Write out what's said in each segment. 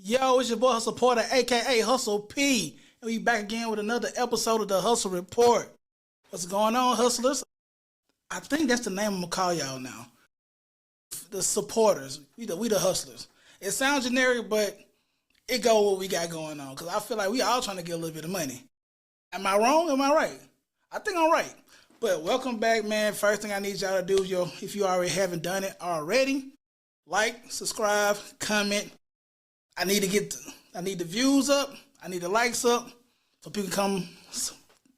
Yo, it's your boy Hustle Porter, aka Hustle P. And we back again with another episode of the Hustle Report. What's going on, hustlers? I think that's the name I'm gonna call y'all now. The supporters. We the hustlers. It sounds generic, but it go what we got going on. Cause I feel like we all trying to get a little bit of money. Am I wrong? Am I right? I think I'm right. But welcome back, man. First thing I need y'all to do is if you already haven't done it already, like, subscribe, comment. I need the views up. I need the likes up so people can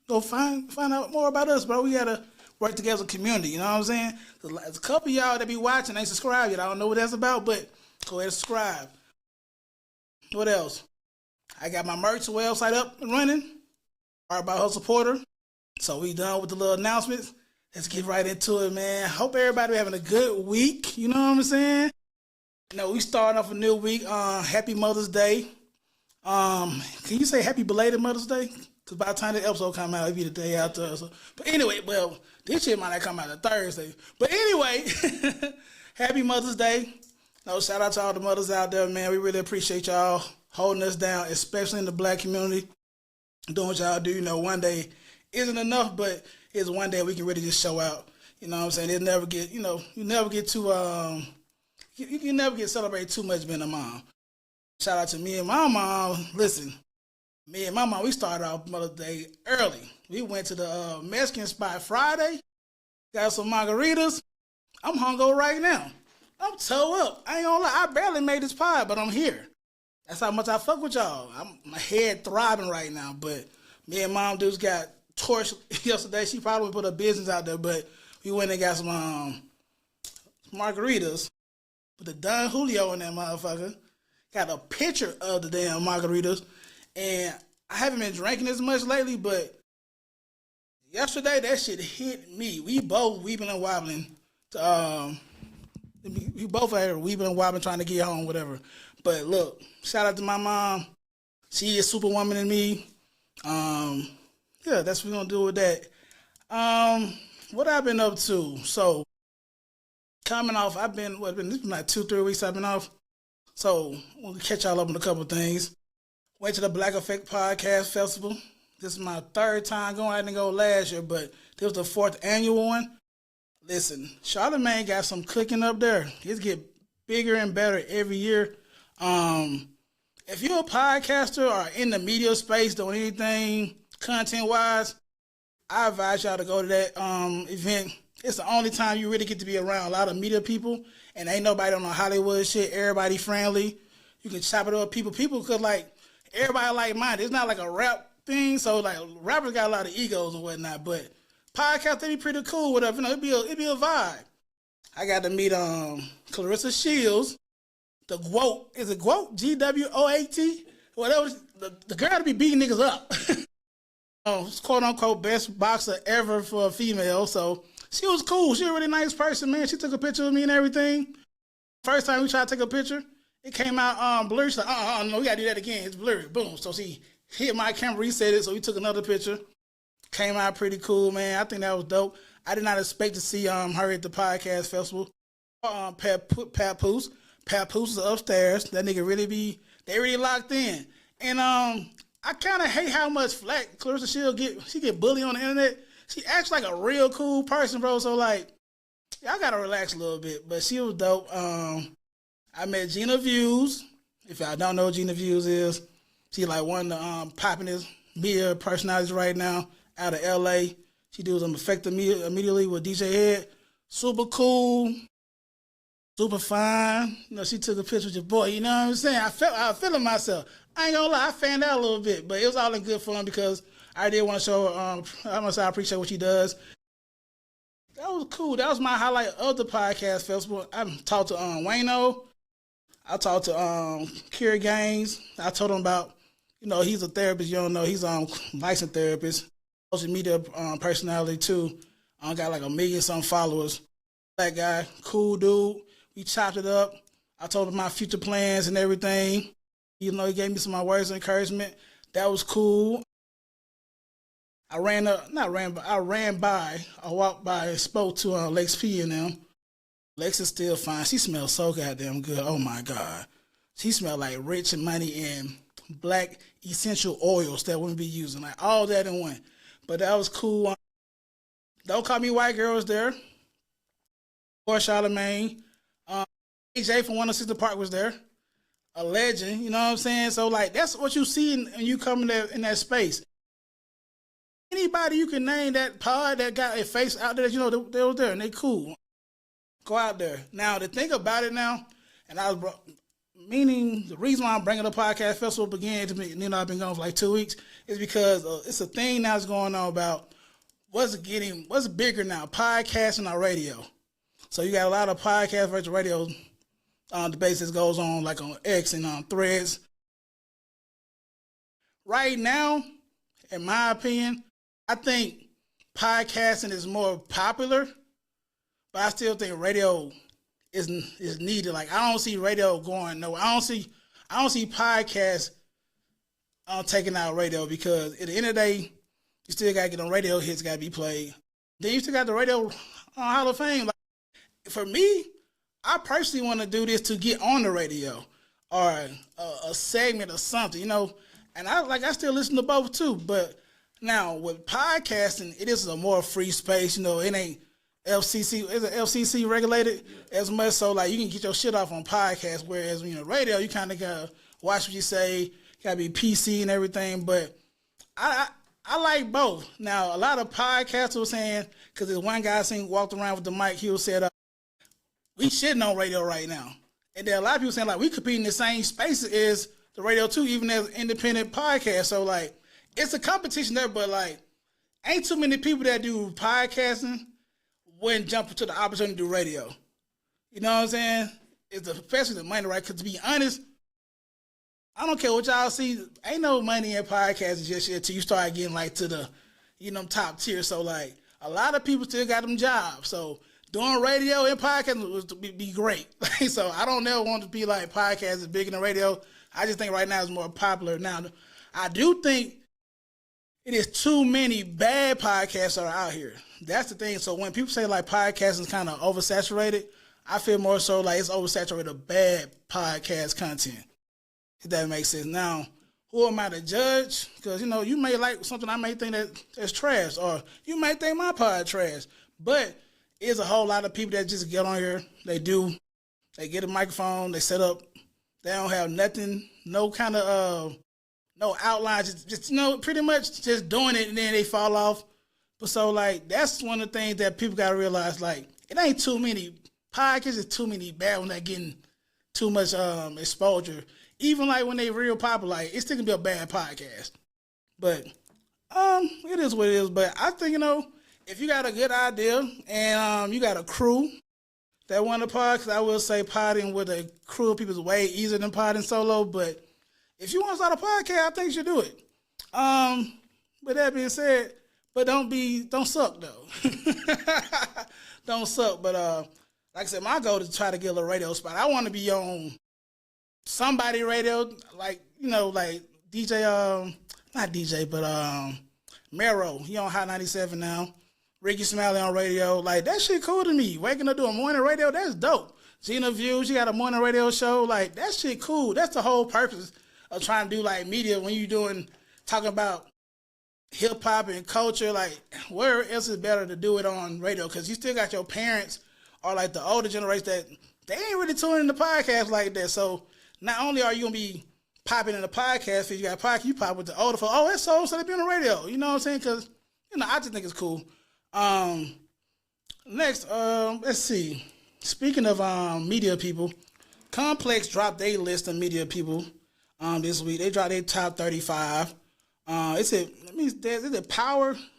go find out more about us, bro. We gotta work together as a community. You know what I'm saying? There's a couple of y'all that be watching, ain't subscribed yet. I don't know what that's about, but go ahead and subscribe. What else? I got my merch website up and running. All about Hustle Porter. So we done with the little announcements. Let's get right into it, man. Hope everybody having a good week. You know what I'm saying? We starting off a new week. Happy Mother's Day. Can you say happy belated Mother's Day? Because by the time the episode come out, it'll be the day after. So. But anyway, well, this shit might not come out on Thursday. But anyway, happy Mother's Day. Shout out to all the mothers out there, man. We really appreciate y'all holding us down, especially in the black community. Doing what y'all do. One day isn't enough, but it's one day we can really just show out. You know what I'm saying? It never get, you never get too, you can never get celebrated too much being a mom. Shout out to me and my mom. Listen, me and my mom, we started off Mother's Day early. We went to the Mexican spot Friday, got some margaritas. I'm hungover right now. I'm toe up. I ain't gonna lie, I barely made this pie, but I'm here. That's how much I fuck with y'all. My head throbbing right now, but me and mom dudes got torched yesterday. She probably put her business out there, but we went and got some margaritas. With the Don Julio in that motherfucker. Got a picture of the damn margaritas. And I haven't been drinking as much lately, but yesterday that shit hit me. We both weeping and wobbling. We both out here weeping and wobbling trying to get home, whatever. But look, shout out to my mom. She is superwoman in me. Yeah, that's what we're going to do with that. What I've been up to? So, coming off, this been like 2-3 weeks I've been off. So, we'll catch y'all up on a couple of things. Went to the Black Effect Podcast Festival. This is my third time going. I didn't go last year, but this was the 4th annual one. Listen, Charlamagne got some cooking up there. It's get bigger and better every year. If you're a podcaster or in the media space doing anything content-wise, I advise y'all to go to that event. It's the only time you really get to be around a lot of media people, and ain't nobody on no Hollywood shit. Everybody friendly. You can chop it up with people. People could everybody like minded. It's not like a rap thing, so rappers got a lot of egos and whatnot, but podcasts, they be pretty cool, whatever. It'd be a vibe. I got to meet Clarissa Shields, the GWOAT. Is it GWOAT? GWOAT? Whatever. The girl to be beating niggas up. Quote unquote best boxer ever for a female, so she was cool. She a really nice person, man. She took a picture of me and everything. First time we tried to take a picture, it came out blurry. She's like, no, we gotta do that again. It's blurry. Boom. So she hit my camera, reset it, so we took another picture. Came out pretty cool, man. I think that was dope. I did not expect to see her at the podcast festival. Papoose is upstairs. That nigga they really locked in. And I kind of hate how much flack Clarissa Shields get bullied on the internet. She acts like a real cool person, bro. So, y'all got to relax a little bit. But she was dope. I met Gina Views. If y'all don't know what Gina Views is, she one of the poppin'est media personalities right now out of L.A. She do some effective immediately with DJ Head. Super cool. Super fine. She took a picture with your boy. You know what I'm saying? I was feeling myself. I ain't gonna lie, I fanned out a little bit, but it was all in good fun because I did want to show how much I appreciate what she does. That was cool. That was my highlight of the podcast festival. I talked to Wayno. I talked to Kira Gaines. I told him about, he's a therapist. You don't know, he's a licensed therapist. Social media personality too. Got 1 million some followers. That guy, cool dude. We chopped it up. I told him my future plans and everything. He gave me some of my words of encouragement. That was cool. I walked by and spoke to Lex P and them. Lex is still fine. She smells so goddamn good. Oh my God. She smelled like rich and money and black essential oils that women be using, like all that in one. But that was cool. Don't Call Me White Girl was there. Or Charlemagne. AJ from 106 Park was there. A legend, you know what I'm saying? So like that's what you see when you come in that space. Anybody you can name that pod that got a face out there, you know, they was there and they cool. Go out there. Now the thing about it now, and I was meaning the reason why I'm bringing the podcast festival again to me, you know, I've been gone for like 2 weeks, is because it's a thing now that's going on about what's bigger now, podcasting or radio. So you got a lot of podcast versus radio debates that goes on like on X and on Threads. Right now, in my opinion, I think podcasting is more popular, but I still think radio is needed. Like I don't see radio going nowhere. I don't see podcasts taking out radio, because at the end of the day, you still gotta get on radio hits, gotta be played. Then you still got the radio Hall of Fame. Like, for me, I personally want to do this to get on the radio or a segment or something, you know. And I still listen to both too. But now with podcasting, it is a more free space. You know, it ain't FCC regulated as much. So like you can get your shit off on podcasts. Whereas when you're radio, you kind of gotta watch what you say. You gotta be PC and everything. But I like both. Now a lot of podcasters were saying, because there's one guy walked around with the mic, he was said, we shitting on radio right now. And there are a lot of people saying, like, we compete in the same space as the radio too, even as independent podcasts. So, like, it's a competition there, but, like, ain't too many people that do podcasting wouldn't jump into the opportunity to do radio. You know what I'm saying? It's especially the money, right? Because to be honest, I don't care what y'all see. Ain't no money in podcasting just yet till you start getting, like, to the, you know, top tier. So, like, a lot of people still got them jobs. So, doing radio and podcasting would be great. So I don't never want to be like podcast is bigger than radio. I just think right now it's more popular. Now, I do think it is too many bad podcasts that are out here. That's the thing. So when people say like podcasting is kind of oversaturated, I feel more so like it's oversaturated of bad podcast content. If that makes sense. Now, who am I to judge? Because, you know, you may like something I may think that's trash, or you may think my pod trash. But there's a whole lot of people that just get on here. They get a microphone, they set up, they don't have nothing, no kind of, no outlines, just, you know, pretty much just doing it, and then they fall off. But so, like, that's one of the things that people got to realize, like, it ain't too many podcasts, it's too many bad ones that getting too much exposure. Even, like, when they real popular, like, it's still going to be a bad podcast. But, it is what it is. But I think, you know, if you got a good idea and you got a crew that want to pod, because I will say podding with a crew of people is way easier than podding solo. But if you want to start a podcast, I think you should do it. With that being said, but don't suck though. Don't suck. But like I said, my goal is to try to get a little radio spot. I want to be on somebody radio, like, you know, like DJ, not DJ, but Mero. He on Hot 97 now. Ricky Smiley on radio. Like, that shit cool to me. Waking up doing morning radio, that's dope. Gina Views, she got a morning radio show. Like, that shit cool. That's the whole purpose of trying to do, like, media when you talking about hip-hop and culture. Like, where else is better to do it on radio? Because you still got your parents or, like, the older generation that they ain't really tuning in the podcast like that. So, not only are you going to be popping in the podcast, if you got a podcast, you pop with the older folks. Oh, that's so they be on the radio. You know what I'm saying? Because, you know, I just think it's cool. Next, let's see. Speaking of media people, Complex dropped their list of media people this week. They dropped their top 35. Is it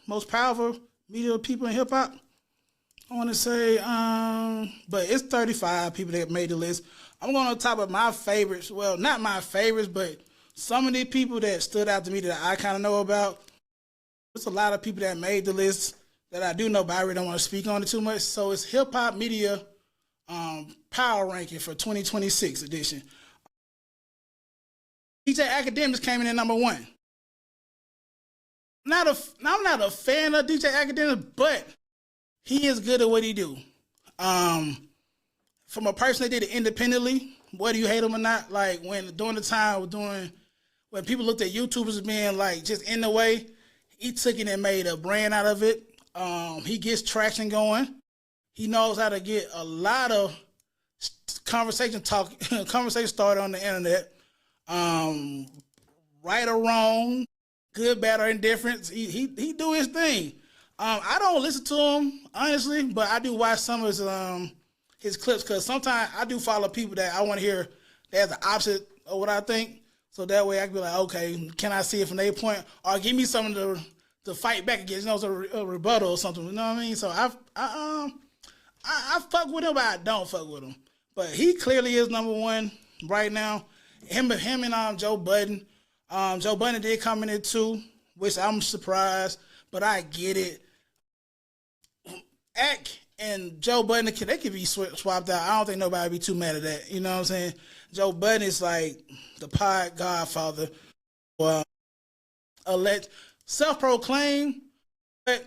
most powerful media people in hip hop? I want to say, but it's 35 people that made the list. I'm going on top of my favorites. Well, not my favorites, but some of the people that stood out to me that I kind of know about. There's a lot of people that made the list that I do know, but I really don't want to speak on it too much. So it's Hip Hop Media Power Ranking for 2026 edition. DJ Academics came in at number 1. I'm not a fan of DJ Academics, but he is good at what he do. From a person that did it independently, whether you hate them or not, like when during the time when people looked at YouTubers as being like just in the way, he took it and made a brand out of it. He gets traction going. He knows how to get a lot of conversation started on the internet. Right or wrong, good, bad, or indifference, he do his thing. I don't listen to him honestly, but I do watch some of his clips because sometimes I do follow people that I want to hear that's the opposite of what I think. So that way I can be like, okay, can I see it from their point, or give me something to fight back against, a rebuttal or something. You know what I mean? So I fuck with him, but I don't fuck with him. But he clearly is number one right now. Him and Joe Budden. Joe Budden did come in it too, which I'm surprised, but I get it. Ack and Joe Budden, they could be swapped out. I don't think nobody would be too mad at that. You know what I'm saying? Joe Budden is like the pod godfather. Self-proclaimed, but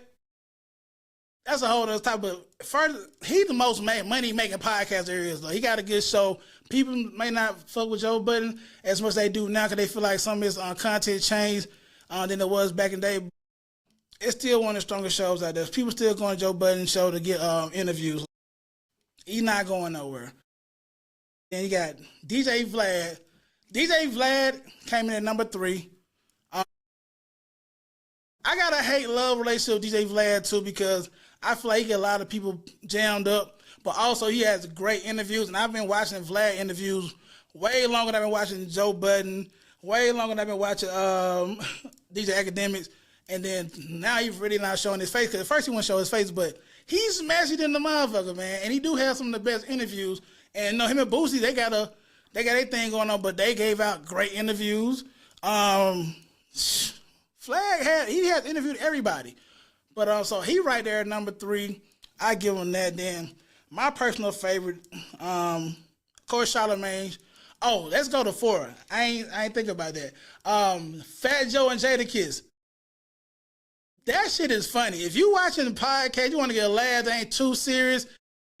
that's a whole other type of. First, he's the most money-making podcast there is, though. He got a good show. People may not fuck with Joe Budden as much as they do now because they feel like some of his content changed than it was back in the day. It's still one of the strongest shows out there. People still going to Joe Budden's show to get interviews. He's not going nowhere. Then you got DJ Vlad. DJ Vlad came in at number 3. I got a hate-love relationship with DJ Vlad, too, because I feel like he get a lot of people jammed up, but also he has great interviews, and I've been watching Vlad interviews way longer than I've been watching Joe Budden, way longer than I've been watching DJ Academics, and then now he's really not showing his face, because at first he wouldn't show his face, but he's smashed in the motherfucker, man, and he do have some of the best interviews, and him and Boosie, they got their thing going on, but they gave out great interviews. Flag has interviewed everybody. But so he right there at number 3. I give him that. Then my personal favorite, of course, Charlamagne. Oh, let's go to 4. I ain't think about that. Fat Joe and Jadakiss. That shit is funny. If you watching the podcast, you want to get a laugh, they ain't too serious,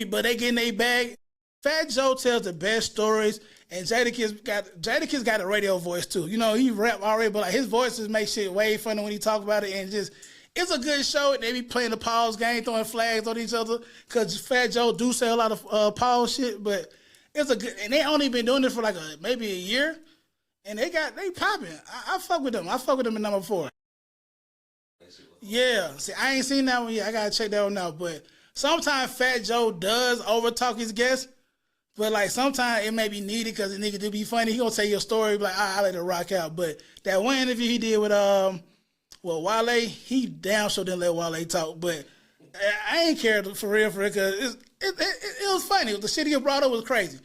but they getting their bag. Fat Joe tells the best stories, and Jadakiss got a radio voice too. You know, he rap already, but like his voice just makes shit way funny when he talk about it, and it's a good show. They be playing the pause game, throwing flags on each other, because Fat Joe do say a lot of pause shit, but it's a good, and they only been doing it for like maybe a year, and they popping. I fuck with them. I fuck with them in number 4. Yeah, see, I ain't seen that one yet. I gotta check that one out. But sometimes Fat Joe does overtalk his guests. But like sometimes it may be needed because the nigga do be funny. He gonna tell you a story, like I let it rock out. But that one interview he did with Wale, he damn sure didn't let Wale talk. But I ain't cared for real because it was funny. The shit he brought up was crazy.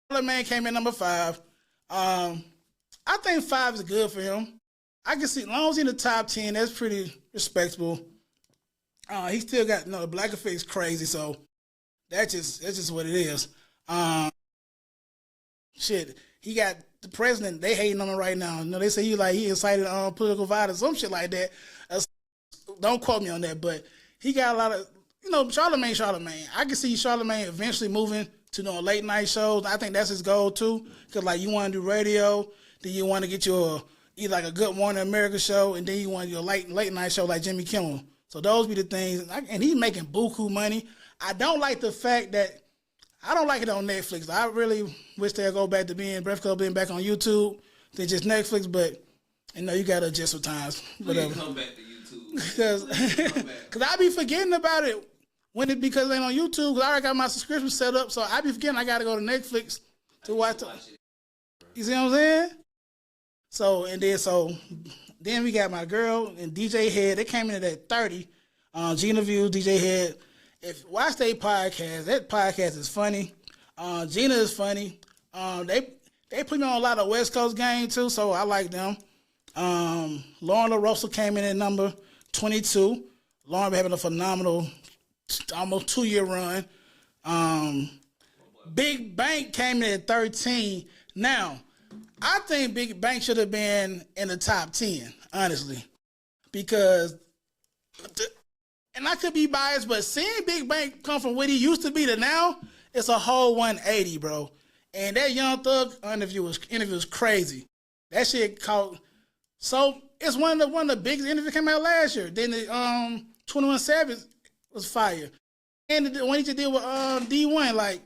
Man came in number 5. I think 5 is good for him. I can see as long as he's in the top 10, that's pretty respectable. He still got the black effect is crazy, so that's just what it is. Shit, he got the president. They hating on him right now. They say he incited political violence, some shit like that. Don't quote me on that, but he got a lot of Charlamagne. I can see Charlamagne eventually moving to late night shows. I think that's his goal too, because like you want to do radio, then you want to get your either like a Good Morning America show, and then you want your late night show like Jimmy Kimmel. So those be the things, and he's making buku money. I don't like the fact that. I don't like it on Netflix. I really wish they'd go back to being Breakfast Club, being back on YouTube than just Netflix. But you gotta adjust with times. Whatever. Come back to YouTube because I be forgetting about it because it ain't on YouTube. Because I already got my subscription set up, so I be forgetting I gotta go to Netflix to watch it. You see what I'm saying? So then we got my girl and DJ Head. They came in at 30. Gina View, DJ Head. Watch their podcast. That podcast is funny. Gina is funny. They put me on a lot of West Coast game too, so I like them. Lauren LaRosa came in at number 22. Lauren been having a phenomenal, almost 2-year run. Big Bank came in at 13. Now, I think Big Bank should have been in the top 10, honestly, because. And I could be biased, but seeing Big Bank come from what he used to be to now, it's a whole 180, bro. And that Young Thug interview was crazy. That shit caught. So it's one of the biggest interviews that came out last year. Then the 21 Savage was fire. And when he just did with D1, like,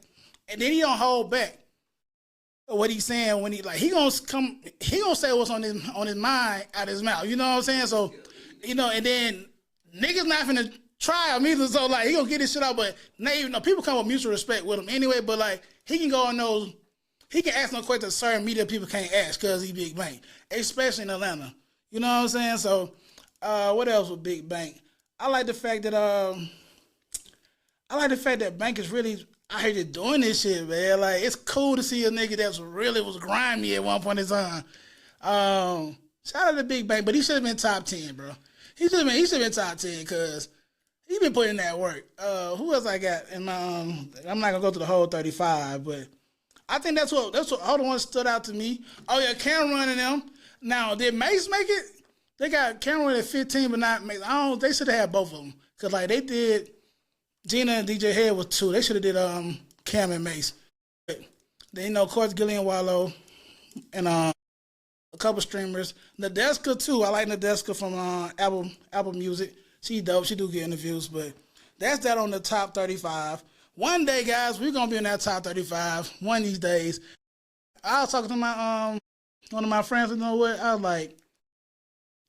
and then he don't hold back what he's saying when he gonna say what's on his mind out of his mouth. You know what I'm saying? So, and then niggas not finna try him either. So like he gonna get this shit out, but people come with mutual respect with him anyway. But like he can go on those, he can ask no questions certain media people can't ask because he Big Bank, especially in Atlanta. You know what I'm saying? So, what else with Big Bank? I like the fact that Bank is really out here doing this shit, man. Like, it's cool to see a nigga that was grimy at one point in time. Shout out to Big Bank, but he should have been top 10, bro. He should have been top 10 because he been putting in that work. Who else I got in my? I'm not gonna go through the whole 35, but I think that's what all the ones stood out to me. Oh yeah, Cameron and them. Now did Mace make it? They got Cameron at 15, but not Mace. They should have had both of them because like they did. Gina and DJ Head was 2. They should have did Cam and Mace. But then of course Gillian Wallow and a couple streamers. Nadeska too. I like Nadeska from Apple Music. She dope. She do get interviews, but that's that on the top 35. One day, guys, we're gonna be in that top 35. One of these days. I was talking to my one of my friends. You know what? I was like,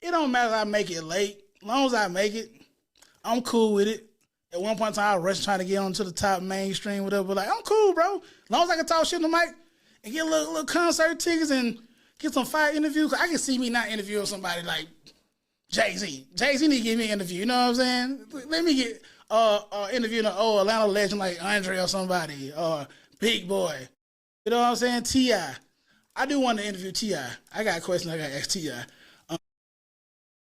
it don't matter if I make it late. As long as I make it, I'm cool with it. At one point in time, I was trying to get onto the top mainstream, whatever. But like, I'm cool, bro. As long as I can talk shit on the mic and get little concert tickets and get some fire interviews. I can see me not interviewing somebody like Jay-Z. Jay-Z need to give me an interview. You know what I'm saying? Let me get interviewing an old Atlanta legend like Andre or somebody or Big Boy. You know what I'm saying? T.I. I do want to interview T.I. I got questions I got to ask T.I.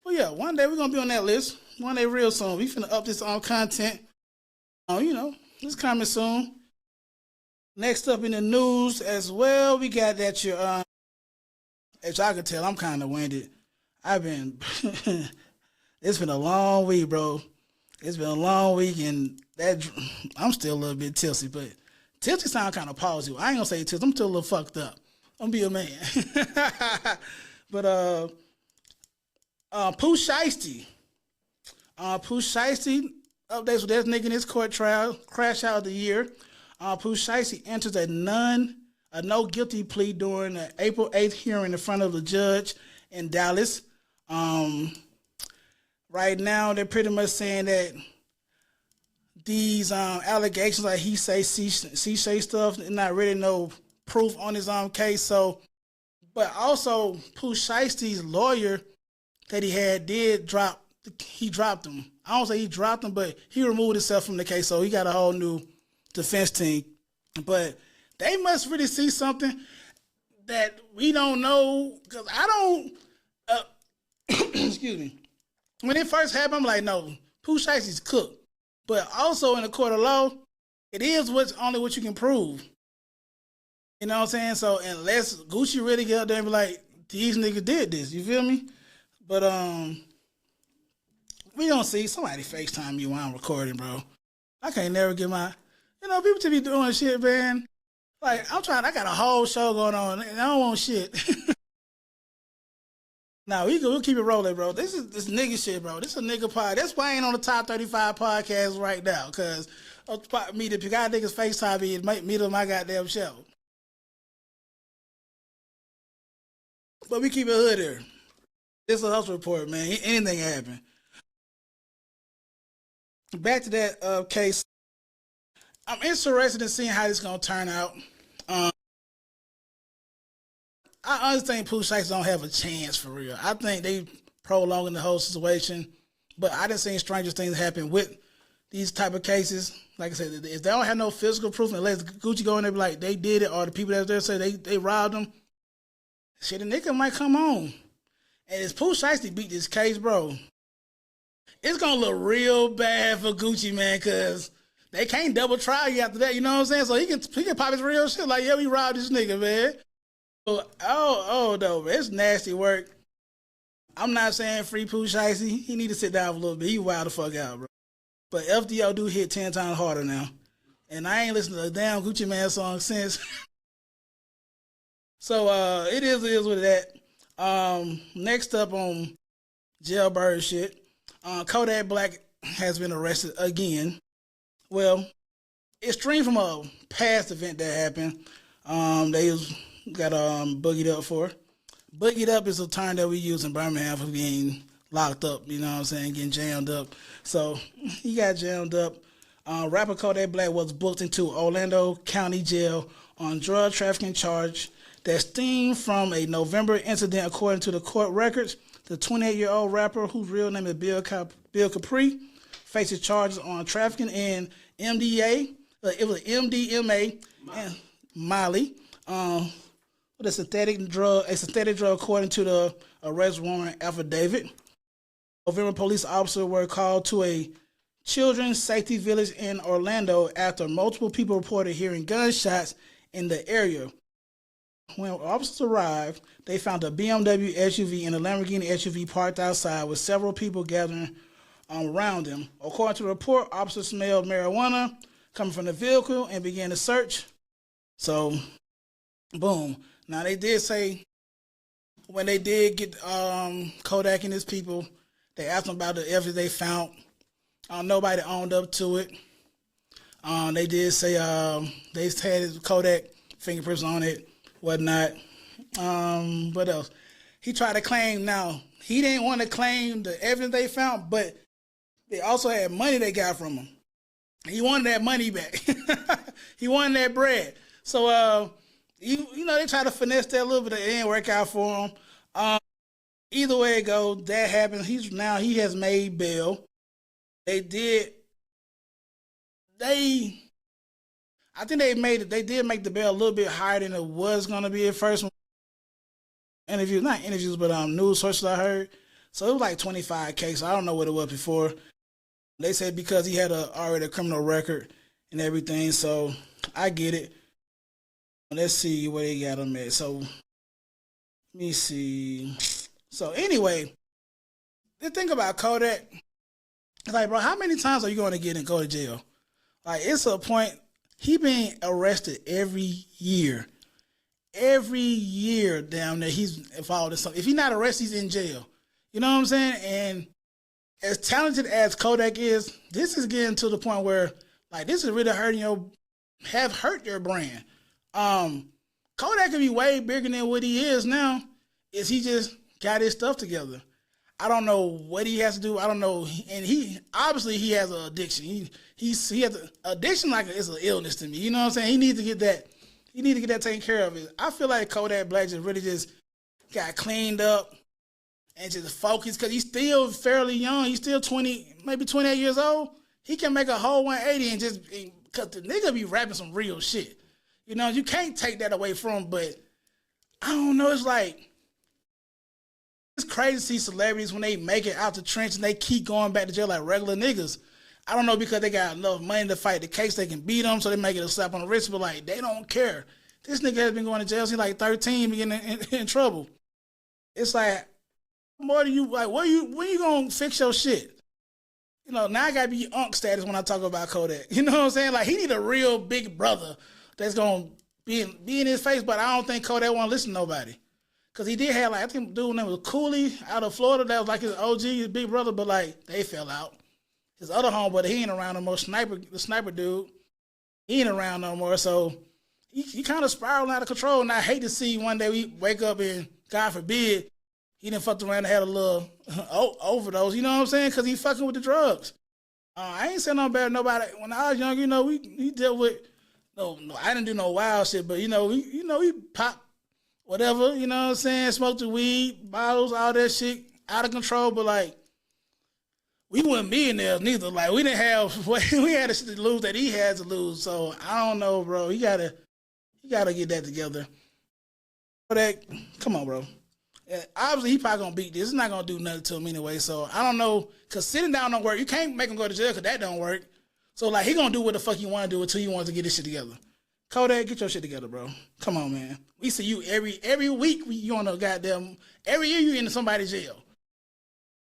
But yeah, one day we're going to be on that list. One day real soon. We finna up this on content. It's coming soon. Next up in the news as well, we got that as y'all can tell, I'm kind of winded. It's been a long week, bro. It's been a long week, and I'm still a little bit tipsy, but tipsy sound kind of positive. I ain't gonna say tipsy. I'm still a little fucked up. I'm gonna be a man. But Pooh Shiesty. Pooh Shiesty updates with that nigga in his court trial. Crash out of the year. Pooh Shiesty enters a no guilty plea during the April 8th hearing in front of the judge in Dallas. Right now, they're pretty much saying that these allegations, like he say, she say stuff, not really no proof on his case. So, but also Pooh Shiesty's lawyer that he had he dropped him. I don't say he dropped him, but he removed himself from the case, so he got a whole new defense team. But they must really see something that we don't know, because I don't, excuse me. When it first happened, I'm like, no, Pooh Shiesty's cooked. But also in the court of law, it is only what you can prove. You know what I'm saying? So unless Gucci really get up there and be like, these niggas did this, you feel me? But we don't see somebody FaceTime me while I'm recording, bro. I can't never get my, people to be doing shit, man. Like, I got a whole show going on, and I don't want shit. Nah, we'll keep it rolling, bro. This nigga shit, bro. This is a nigga pod. That's why I ain't on the top 35 podcasts right now, because me, if you got niggas FaceTime me, it might meet on my goddamn show. But we keep it hood here. This is a hustle report, man. Anything happen. Back to that case. I'm interested in seeing how this is going to turn out. I understand Pooh Shiesty don't have a chance for real. I think they prolonging the whole situation, but I didn't see stranger things happen with these type of cases. Like I said, if they don't have no physical proof, unless Gucci go in there and be like, they did it, or the people that's there say they robbed them, shit, the nigga might come on. And if Pooh Shiesty beat this case, bro, it's going to look real bad for Gucci, man, because they can't double try you after that, you know what I'm saying? So he can pop his real shit like, yeah, we robbed this nigga, man. No, it's nasty work. I'm not saying free Pooh Shiesty. He need to sit down a little bit. He wild the fuck out, bro. But FDO do hit 10 times harder now. And I ain't listened to a damn Gucci Man song since So it is with that. Next up on jailbird shit, Kodak Black has been arrested again. Well, it streamed from a past event that happened. They got boogied up for. Boogied up is a term that we use in Birmingham for being locked up. You know what I'm saying? Getting jammed up. So he got jammed up. Rapper Kodak Black was booked into Orlando County Jail on drug trafficking charge that stemmed from a November incident, according to the court records. The 28-year-old rapper, whose real name is Bill Capri, faces charges on trafficking in MDA. It was MDMA and Molly. With a synthetic drug, according to the arrest warrant affidavit. November police officers were called to a children's safety village in Orlando after multiple people reported hearing gunshots in the area. When officers arrived, they found a BMW SUV and a Lamborghini SUV parked outside with several people gathering around them. According to the report, officers smelled marijuana coming from the vehicle and began to search. So, boom. Now, they did say when they did get Kodak and his people, they asked them about the evidence they found. Nobody owned up to it. They did say they had his Kodak fingerprints on it, whatnot. What else? He tried to claim, now, he didn't want to claim the evidence they found, but they also had money they got from him. He wanted that money back. He wanted that bread. So, you know, they try to finesse that a little bit. It didn't work out for him. Either way it goes, that happened. He has made bail. I think they did make the bail a little bit higher than it was going to be at first. Not interviews, but news sources I heard. So it was like $25K. So I don't know what it was before. They said because he had already a criminal record and everything. So I get it. Let's see where they got him at. So let me see. So anyway, the thing about Kodak, like, bro, how many times are you going to get and go to jail? Like, it's a point, he being arrested every year. Every year down there, he's involved in something. If he's not arrested, he's in jail. You know what I'm saying? And as talented as Kodak is, this is getting to the point where, like, this is really hurt your brand. Kodak could be way bigger than what he is now. Is he just got his stuff together? I don't know what he has to do. I don't know, and he has an addiction. He has an addiction, like it's an illness to me. You know what I'm saying? He needs to get that. He needs to get that taken care of. I feel like Kodak Black just really just got cleaned up and just focused because he's still fairly young. He's still 20, maybe 28 years old. He can make a whole 180 and just because the nigga be rapping some real shit. You know, you can't take that away from him. But I don't know. It's like, it's crazy to see celebrities when they make it out the trench and they keep going back to jail like regular niggas. I don't know, because they got enough money to fight the case, they can beat them, so they make it a slap on the wrist, but like, they don't care. This nigga has been going to jail since like 13, getting in trouble. It's like, more do you, like, when you gonna fix your shit? You know, now I gotta be unk status when I talk about Kodak. You know what I'm saying? Like, he need a real big brother that's gonna be in his face, but I don't think Kodak wanna listen to nobody. Cause he did have, like, I think dude name was Cooley out of Florida. That was like his OG, his big brother, but like, they fell out. His other homeboy, he ain't around no more. The sniper dude, he ain't around no more. So he kind of spiraling out of control. And I hate to see one day we wake up and, God forbid, he done fucked around and had a little overdose. You know what I'm saying? Cause he fucking with the drugs. I ain't saying no bad to nobody. When I was young, you know, we dealt with, no, I didn't do no wild shit, but we pop whatever, you know what I'm saying? Smoked the weed, bottles, all that shit, out of control, but like, we weren't millionaires neither. Like, we didn't have, we had shit to lose that he had to lose. So I don't know, bro. He gotta get that together. But come on, bro. Obviously, he probably gonna beat this. It's not gonna do nothing to him anyway. So I don't know, cause sitting down don't work. You can't make him go to jail, cause that don't work. So like, he gonna do what the fuck he want to do until he wants to get his shit together. Kodak, get your shit together, bro. Come on, man. We see you every week. You on a goddamn, every year you in somebody's jail.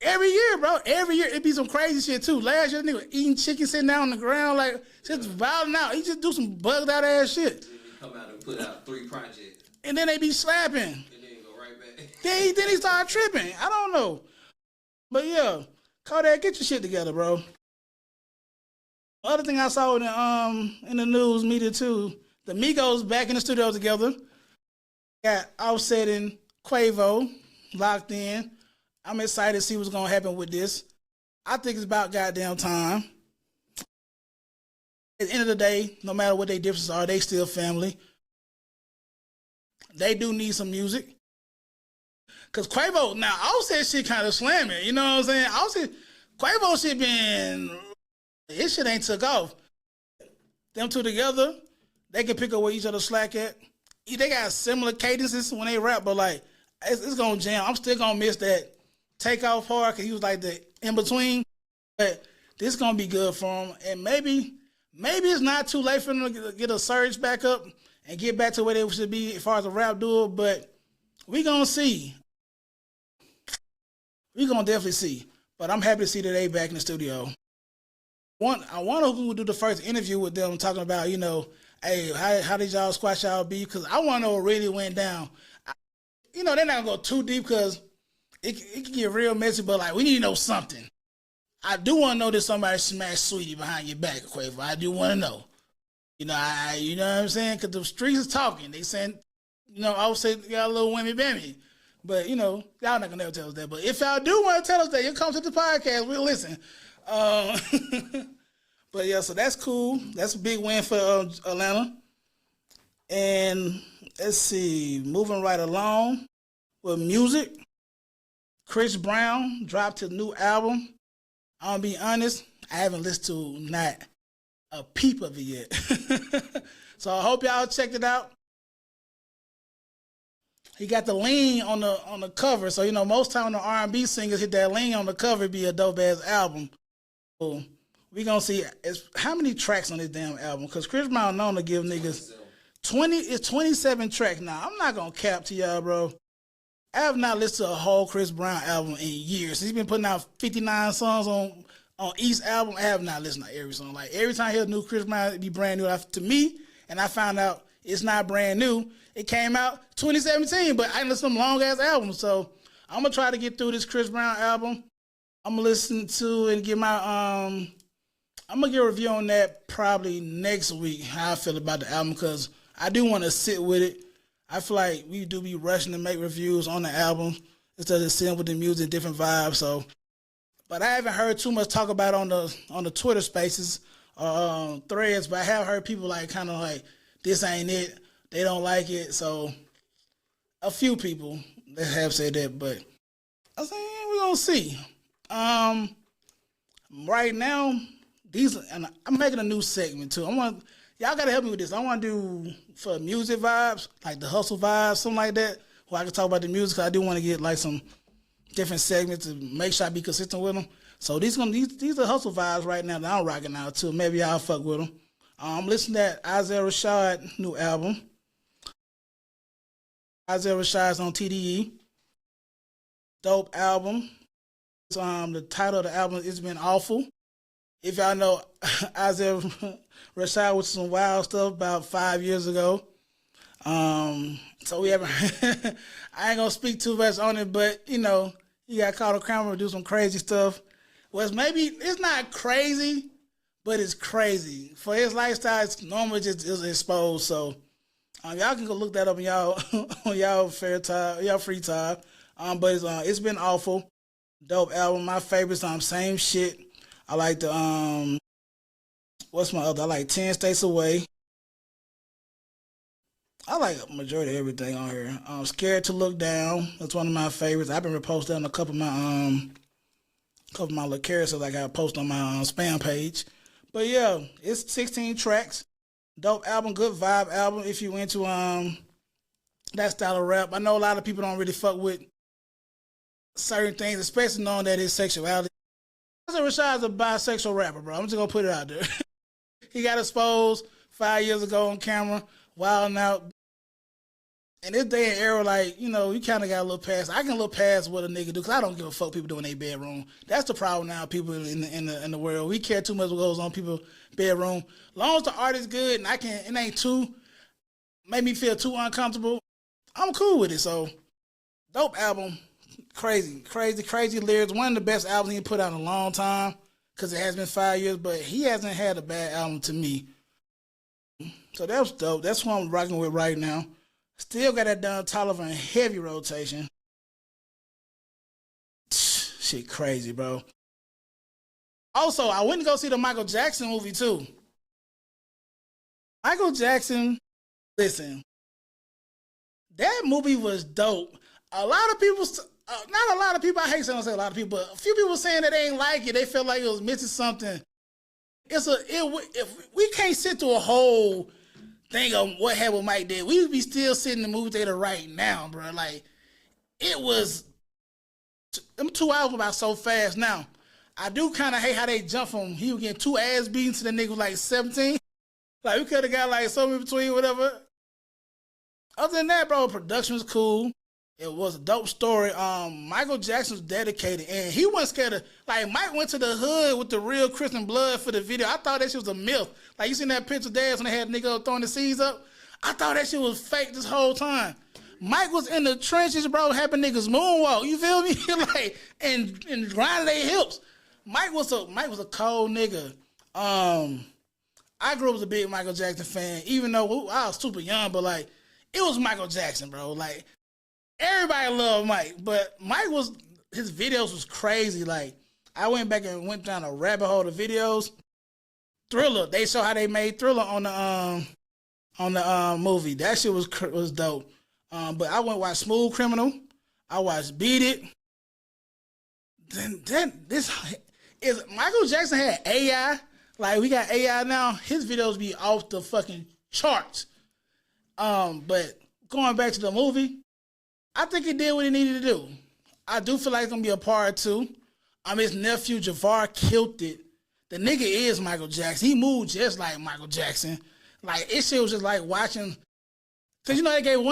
Every year, bro. Every year it be some crazy shit too. Last year, nigga eating chicken, sitting down on the ground, like just wilding out. He just do some bugged out ass shit. Come out and put out 3 projects. and then they be slapping. And then go right back. Then he started tripping. I don't know. But yeah, Kodak, get your shit together, bro. Other thing I saw in the news media too, the Migos back in the studio together. Got Offset and Quavo locked in. I'm excited to see what's gonna happen with this. I think it's about goddamn time. At the end of the day, no matter what their differences are, they still family. They do need some music. Cause Quavo, now Offset shit kind of slamming, you know what I'm saying? Offset, Quavo shit his shit ain't took off. Them two together, they can pick up where each other slack at. They got similar cadences when they rap, but like, it's gonna jam. I'm still gonna miss that takeoff part because he was like the in-between. But this gonna be good for him. And maybe it's not too late for them to get a surge back up and get back to where they should be as far as a rap duo, but we gonna see. We gonna definitely see. But I'm happy to see that they back in the studio. I wonder who would do the first interview with them talking about, you know, hey, how did y'all squash y'all beef? Because I want to know what really went down. They're not going to go too deep because it can get real messy, but, like, we need to know something. I do want to know that somebody smashed Sweetie behind your back, Quavo. I do want to know. You know what I'm saying? Because the streets is talking. They saying, I would say you got a little whammy bammy. But, y'all not going to never tell us that. But if y'all do want to tell us that, you come to the podcast. We'll listen. But yeah, so that's cool. That's a big win for Atlanta. And let's see, moving right along with music. Chris Brown dropped his new album. I'm gonna be honest, I haven't listened to not a peep of it yet. So I hope y'all checked it out. He got the lean on the cover, so most time the R&B singers hit that lean on the cover, it'd be a dope ass album. So we gonna see how many tracks on this damn album, because Chris Brown known to give niggas 27 tracks. Now I'm not gonna cap to y'all, bro. I have not listened to a whole Chris Brown album in years. He's been putting out 59 songs on each album. I have not listened to every song. Like every time I hear a new Chris Brown, it'd be brand new to me, and I found out it's not brand new. It came out 2017, but I listened to some long ass albums. So I'm gonna try to get through this Chris Brown album. I'm gonna listen to and give my I'm gonna get a review on that probably next week, how I feel about the album, because I do want to sit with it. I feel like we do be rushing to make reviews on the album instead of sitting with the music, different vibes. So, but I haven't heard too much talk about it on the Twitter Spaces threads. But I have heard people kind of like this ain't it. They don't like it. So a few people that have said that, but I was like, we're gonna see. Right now, and I'm making a new segment too. Y'all gotta help me with this. I want to do for music vibes, like the hustle vibes, something like that, where I can talk about the music. I do want to get like some different segments to make sure I be consistent with them. So these are hustle vibes right now that I'm rocking out too. Maybe y'all fuck with them. I'm listening to that Isaiah Rashad new album. Isaiah Rashad's on TDE. Dope album. The title of the album is Been Awful. If y'all know Isaiah Rashad with some wild stuff about 5 years ago. So we haven't, I ain't gonna speak too much on it, but he got caught on camera to do some crazy stuff. Well, it's not crazy, but it's crazy. For his lifestyle, it's normally just is exposed. So y'all can go look that up in y'all on y'all free time. But it's Been Awful. Dope album. My favorites, Same Shit. I like the what's my other? I like 10 States Away. I like a majority of everything on here. Scared to Look Down. That's one of my favorites. I've been reposting on a couple of my little carousels I got posted on my spam page. But yeah, it's 16 tracks. Dope album, good vibe album. If you into that style of rap, I know a lot of people don't really fuck with certain things, especially knowing that it's sexuality. Rashad's a bisexual rapper, bro. I'm just gonna put it out there. He got exposed 5 years ago on camera, wilding out. And this day and era, you kind of got a little past. I can look past what a nigga do, because I don't give a fuck people do in their bedroom. That's the problem now, people in the world. We care too much what goes on people's bedroom. As long as the art is good and it ain't too, make me feel too uncomfortable, I'm cool with it. So dope album, crazy lyrics. One of the best albums he put out in a long time because it has been 5 years, but he hasn't had a bad album to me. So that was dope. That's what I'm rocking with right now. Still got that Don Toliver in heavy rotation. Shit crazy, bro. Also, I went to go see the Michael Jackson movie too. Michael Jackson, listen, that movie was dope. A lot of people, not a lot of people, I hate saying a lot of people, but a few people saying that they ain't like it. They felt like it was missing something. If we can't sit through a whole thing of what happened with Mike did, we would be still sitting in the movie theater right now, bro. Like, it was, them 2 hours went by so fast. Now, I do kind of hate how they jump from he was getting 2 ass beatings to the nigga was like 17. Like, we could have got like something in between, whatever. Other than that, bro, production was cool. It was a dope story. Michael Jackson was dedicated, and he wasn't scared of, like, Mike went to the hood with the real Christian blood for the video. I thought that shit was a myth. Like, you seen that picture of Dad when they had a nigga throwing the seeds up? I thought that shit was fake this whole time. Mike was in the trenches, bro, helping niggas moonwalk. You feel me? Like, and grinding their hips. Mike was a cold nigga. I grew up as a big Michael Jackson fan, even though I was super young, but like, it was Michael Jackson, bro. Like, everybody loved Mike, but his videos was crazy. Like, I went back and went down a rabbit hole of videos. Thriller, they show how they made Thriller on the movie. That shit was dope. But I went and watched Smooth Criminal. I watched Beat It. Then this is Michael Jackson had AI. Like, we got AI now. His videos be off the fucking charts. But going back to the movie, I think he did what he needed to do. I do feel like it's gonna be a part 2. His nephew Javar killed it. The nigga is Michael Jackson. He moved just like Michael Jackson. Like, it shit was just like watching. Cause you know they gave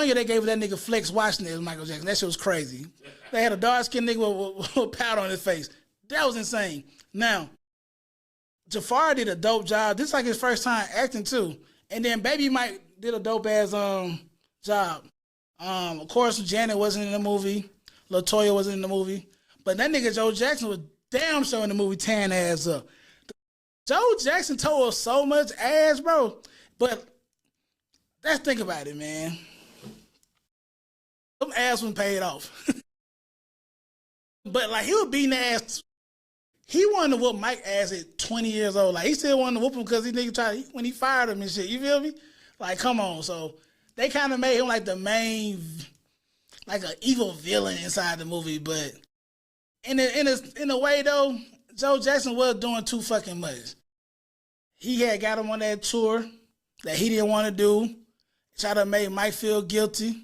that nigga Flex watching it as Michael Jackson. That shit was crazy. They had a dark skinned nigga with powder on his face. That was insane. Now, Jafar did a dope job. This is like his first time acting too. And then Baby Mike did a dope ass job. Of course, Janet wasn't in the movie. LaToya wasn't in the movie. But that nigga Joe Jackson was damn sure in the movie tearing ass up. Joe Jackson tore us so much ass, bro. But let's think about it, man. Them ass wasn't paid off. But like, he was beating the ass. He wanted to whoop Mike ass at 20 years old. Like, he still wanted to whoop him because he nigga tried when he fired him and shit. You feel me? Like, come on. So they kind of made him like the main, like an evil villain inside the movie. But in a way though, Joe Jackson was doing too fucking much. He had got him on that tour that he didn't want to do. Tried to make Mike feel guilty.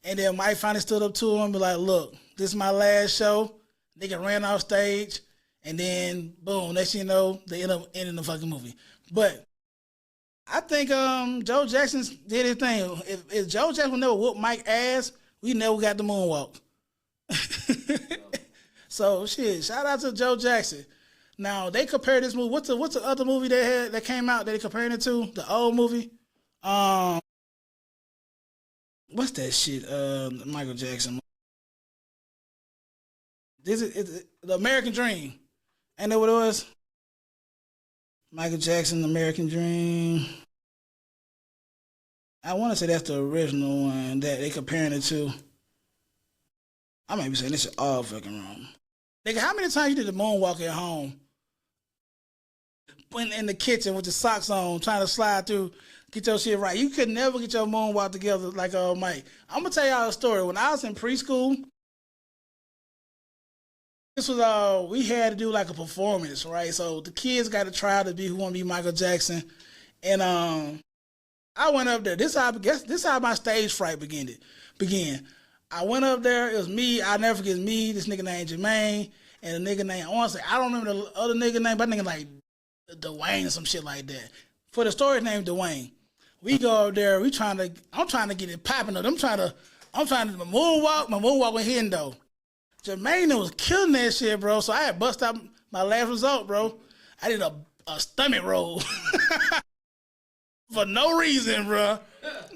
And then Mike finally stood up to him and be like, look, this is my last show. Nigga ran off stage. And then, boom, next thing you know, they end up ending the fucking movie. But I think Joe Jackson did his thing. If Joe Jackson never whooped Mike's ass, we never got the moonwalk. So, shit, shout out to Joe Jackson. Now, they compared this movie. What's the other movie they had that came out that they comparing it to? The old movie? What's that shit? Michael Jackson. This is The American Dream. Ain't that what it was? Michael Jackson, The American Dream. I want to say that's the original one that they comparing it to. I might be saying this is all fucking wrong. Nigga, how many times you did the moonwalk at home? When in the kitchen with the socks on, trying to slide through, get your shit right. You could never get your moonwalk together like Mike. I'm gonna tell y'all a story. When I was in preschool, this was we had to do like a performance, right? So the kids got to try to be who want to be Michael Jackson, and I went up there. This how my stage fright began. I went up there. It was me. I'll never forget me. This nigga named Jermaine, and a nigga named honestly I don't remember the other nigga name, but nigga like Dwayne or some shit like that. For the story named Dwayne. We go up there. I'm trying to get it popping. I'm trying to my moonwalk went hitting though. Jermaine was killing that shit, bro. So I had bust out my last result, bro. I did a stomach roll. for no reason, bro.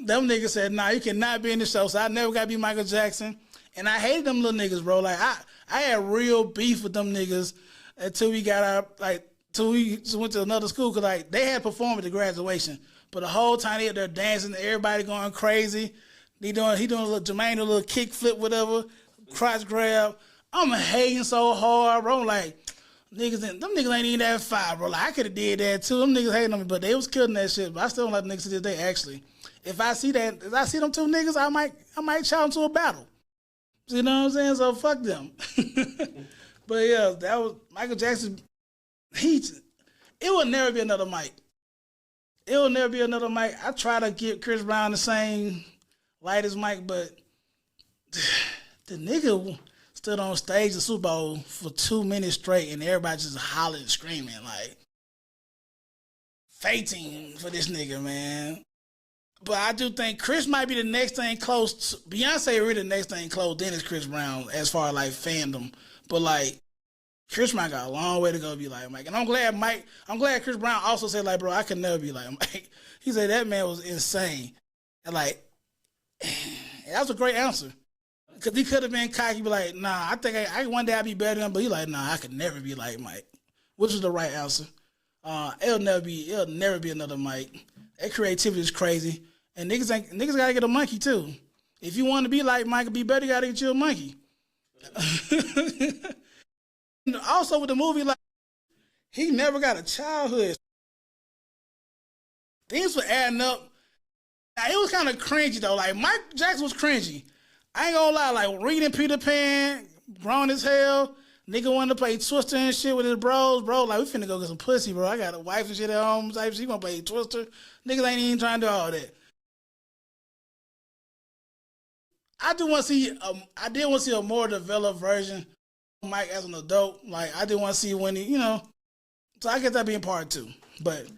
Them niggas said, nah, you cannot be in the show. So I never got to be Michael Jackson. And I hated them little niggas, bro. Like, I had real beef with them niggas until we got out, like, till we went to another school. Because, like, they had performed at the graduation. But the whole time they up there dancing, everybody going crazy. He doing a little, Jermaine doing a little kick flip, whatever, crotch grab. I'm hating so hard, bro. Like, them niggas ain't even that fire, bro. Like, I could have did that too. Them niggas hating on me, but they was killing that shit. But I still don't like the niggas to this day, actually. If I see them two niggas, I might challenge to a battle. You know what I'm saying? So fuck them. But yeah, that was Michael Jackson. It will never be another Mike. It will never be another Mike. I try to get Chris Brown the same light as Mike, but the nigga stood on stage the Super Bowl for 2 minutes straight and everybody just hollering and screaming, like, fainting for this nigga, man. But I do think Chris might be the next thing close. Beyonce really the next thing close, then it's Chris Brown as far as like fandom. But like, Chris Brown got a long way to go to be like Mike. And I'm glad Chris Brown also said, like, bro, I could never be like Mike. He said that man was insane. And like, that was a great answer. Because he could have been cocky, be like, nah, I think one day I'd be better than him. But he like, nah, I could never be like Mike. Which is the right answer. It'll never be another Mike. That creativity is crazy. And niggas gotta get a monkey too. If you want to be like Mike and be better, you gotta get you a monkey. Also with the movie, like, he never got a childhood. Things were adding up. Now, it was kind of cringy though. Like, Mike Jackson was cringy. I ain't gonna lie. Like, reading Peter Pan, grown as hell. Nigga wanted to play Twister and shit with his bros, bro. Like, we finna go get some pussy, bro. I got a wife and shit at home. Type shit. You gonna play Twister? Niggas ain't even trying to do all that. I did want to see a more developed version of Mike as an adult. Like, I did want to see when he, so I guess that being part 2. But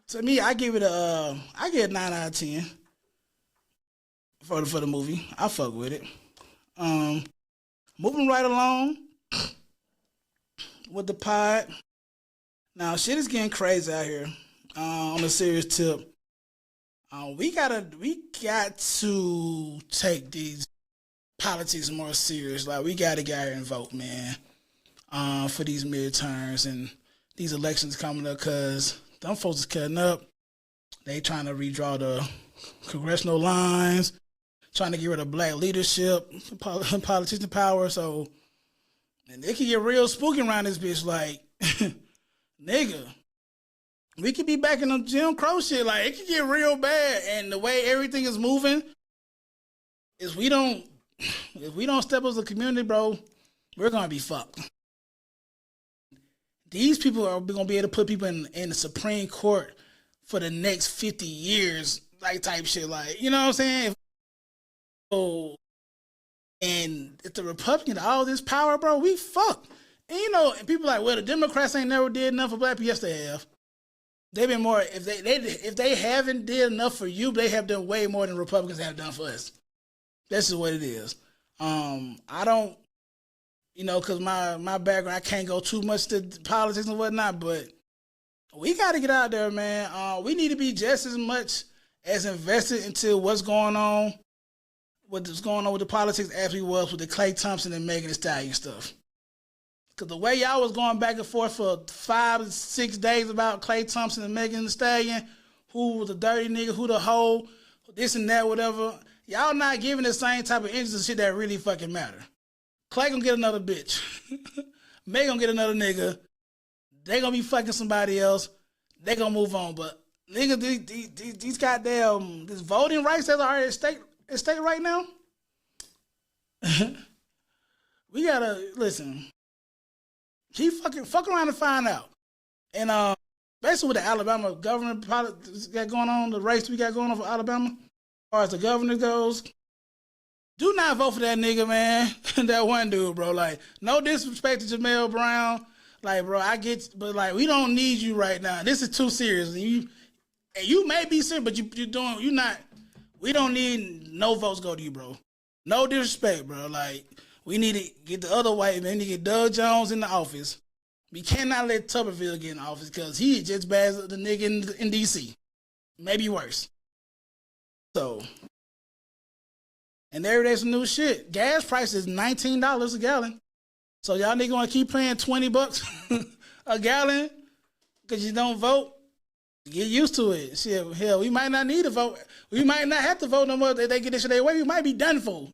to me, I give it a 9 out of 10 for the movie. I fuck with it. Moving right along with the pod. Now, shit is getting crazy out here. On a serious tip, we got to take these politics more serious. Like, we got to get out here and vote, man, for these midterms and these elections coming up, because them folks is cutting up. They trying to redraw the congressional lines, trying to get rid of black leadership, politician power. So, and it can get real spooky around this bitch. Like, nigga, we could be back in the Jim Crow shit. Like, it could get real bad. And the way everything is moving is if we don't step up as a community, bro, we're gonna be fucked. These people are gonna be able to put people in the Supreme Court for the next 50 years, like, type shit. Like, you know what I'm saying? And if the Republicans all this power, bro, we fucked. And and people like, well, the Democrats ain't never did enough for black people. Yes, they have. They've been more. If they haven't did enough for you, they have done way more than Republicans have done for us. That's just what it is. I don't, because my background, I can't go too much to politics and whatnot, but we got to get out there, man. We need to be just as much as invested into what's going on with the politics as we was with the Klay Thompson and Megan Thee Stallion stuff. Because the way y'all was going back and forth for 5 to 6 days about Klay Thompson and Megan Thee Stallion, who was a dirty nigga, who the hoe, this and that, whatever, y'all not giving the same type of interest and shit that really fucking matter. Klay gonna get another bitch. Meg gonna get another nigga. They gonna be fucking somebody else. They gonna move on. But nigga, these goddamn, this voting rights that's already at stake right now. We gotta listen. Fuck around and find out. And basically with the Alabama governor politics got going on, the race we got going on for Alabama, as far as the governor goes, do not vote for that nigga, man. That one dude, bro. Like, no disrespect to Jamel Brown. Like, bro, I get, but like, we don't need you right now. This is too serious. And you may be serious, but you're not. We don't need no votes go to you, bro. No disrespect, bro. Like, we need to get the other white man, to get Doug Jones in the office. We cannot let Tuberville get in the office because he is just bad as the nigga in D.C. maybe worse. So, and every day's some new shit. Gas price is $19 a gallon. So y'all niggas want to keep paying $20 a gallon because you don't vote? Get used to it. Shit, hell, we might not need to vote. We might not have to vote no more if they get this shit their way. We might be done for.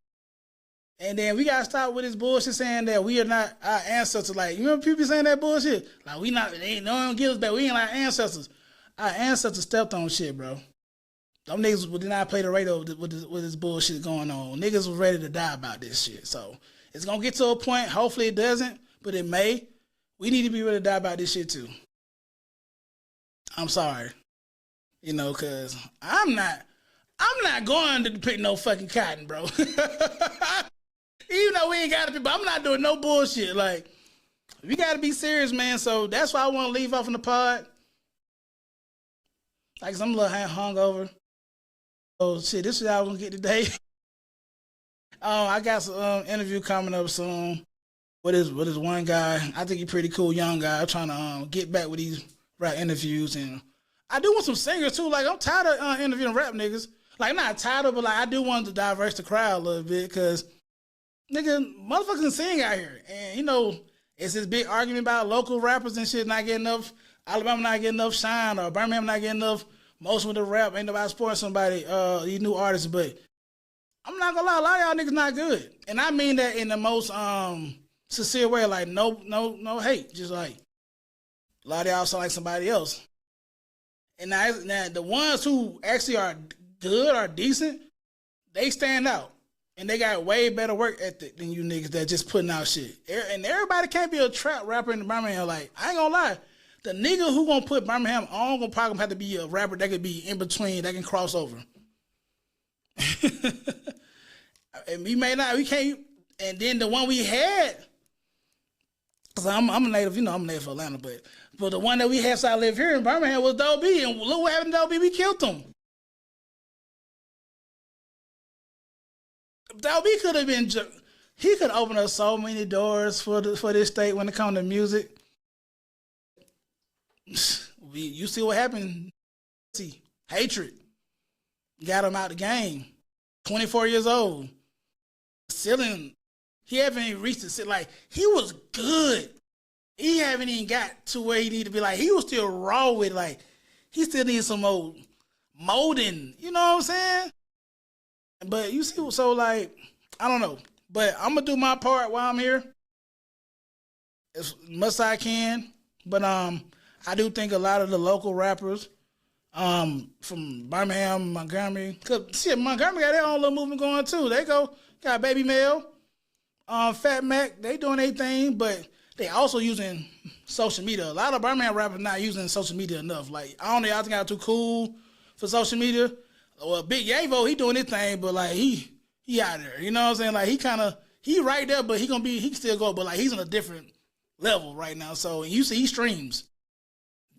And then we gotta stop with this bullshit saying that we are not our ancestors. Like, you remember people saying that bullshit? Like, we not, they ain't no one give us back. We ain't like ancestors. Our ancestors stepped on shit, bro. Them niggas did not play the radio with this bullshit going on. Niggas was ready to die about this shit. So it's gonna get to a point. Hopefully it doesn't, but it may. We need to be ready to die about this shit too. I'm sorry, you know, cause I'm not going to pick no fucking cotton, bro. Even though we ain't got to pick, but I'm not doing no bullshit. Like, we got to be serious, man. So that's why I want to leave off in the pod. Like, I'm a little hungover. Oh shit, this is what I was gonna get today. I got some interview coming up soon with this one guy. I think he's pretty cool, young guy. I'm trying to get back with these rap interviews, and I do want some singers too. Like, I'm tired of interviewing rap niggas. Like, not tired of, but like I do want to diverse the crowd a little bit, cause nigga, motherfuckers can sing out here, and you know it's this big argument about local rappers and shit not getting enough. Alabama not getting enough shine, or Birmingham not getting enough motion with the rap. Ain't nobody supporting somebody, these new artists. But I'm not gonna lie, a lot of y'all niggas not good, and I mean that in the most sincere way. Like, no hate, just like a lot of y'all sound like somebody else. And now the ones who actually are good or decent, they stand out. And they got way better work ethic than you niggas that just putting out shit. And everybody can't be a trap rapper in Birmingham. Like, I ain't gonna lie. The nigga who gonna put Birmingham on gonna probably have to be a rapper that could be in between, that can cross over. And we can't. And then the one we had, cause I'm a native, you know, I'm a native of Atlanta, but the one that we had, so I live here in Birmingham, was Doe B. And look what happened to Doe B. We killed him. Doe B could have been, he could open up so many doors for this state when it comes to music. You see what happened? See, hatred got him out the game. 24 years old, ceiling. He haven't even reached the ceiling. Like, he was good. He haven't even got to where he need to be. Like, he was still raw with, like, he still needs some old molding. You know what I'm saying? But you see, so like, I don't know. But I'm gonna do my part while I'm here as much as I can. But I do think a lot of the local rappers from Birmingham, Montgomery, cause shit, Montgomery got their own little movement going too. They got Baby Mel, Fat Mac, they doing their thing, but they also using social media. A lot of Birmingham rappers not using social media enough. Like, I don't know, I think I'm too cool for social media. Well, Big Yavo, he doing his thing, but like he out there. You know what I'm saying? Like, he right there, but he can still go, but like he's on a different level right now. So you see, he streams.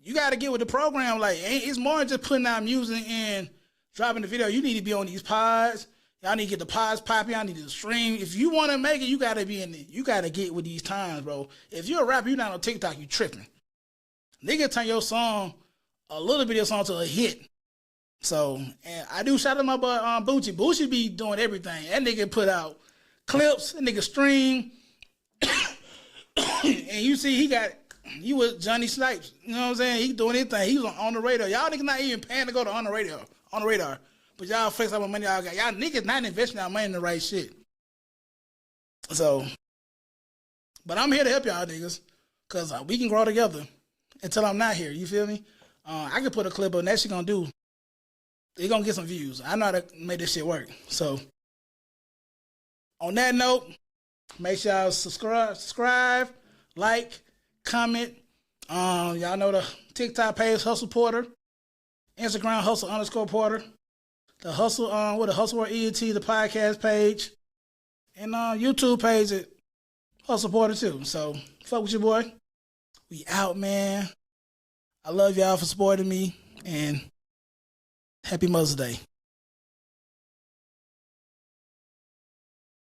You got to get with the program. Like, it's more than just putting out music and dropping the video. You need to be on these pods. Y'all need to get the pods popping. Y'all need to stream. If you want to make it, you got to be in it. You got to get with these times, bro. If you're a rapper, you're not on TikTok, you tripping. Nigga turn your song, a little bit of your song, to a hit. So, and I do shout out my boy Bucci. Bucci be doing everything. That nigga put out clips. That nigga stream. And you see, he was Johnny Snipes. You know what I'm saying? He doing his thing. He was on the radar. Y'all niggas not even paying to go to on the radar. But y'all flex out my money y'all got. Y'all niggas not investing our money in the right shit. So, but I'm here to help y'all niggas, because we can grow together until I'm not here. You feel me? I can put a clip on that shit gonna do. They gonna get some views. I know how to make this shit work. So, on that note, make sure y'all subscribe, like, comment. Y'all know the TikTok page, Hustle Porter. Instagram, Hustle_Porter. The Hustle, with the Hustle or ENT, the podcast page. And YouTube page at Hustle Porter too. So, fuck with your boy. We out, man. I love y'all for supporting me. And happy Mother's Day.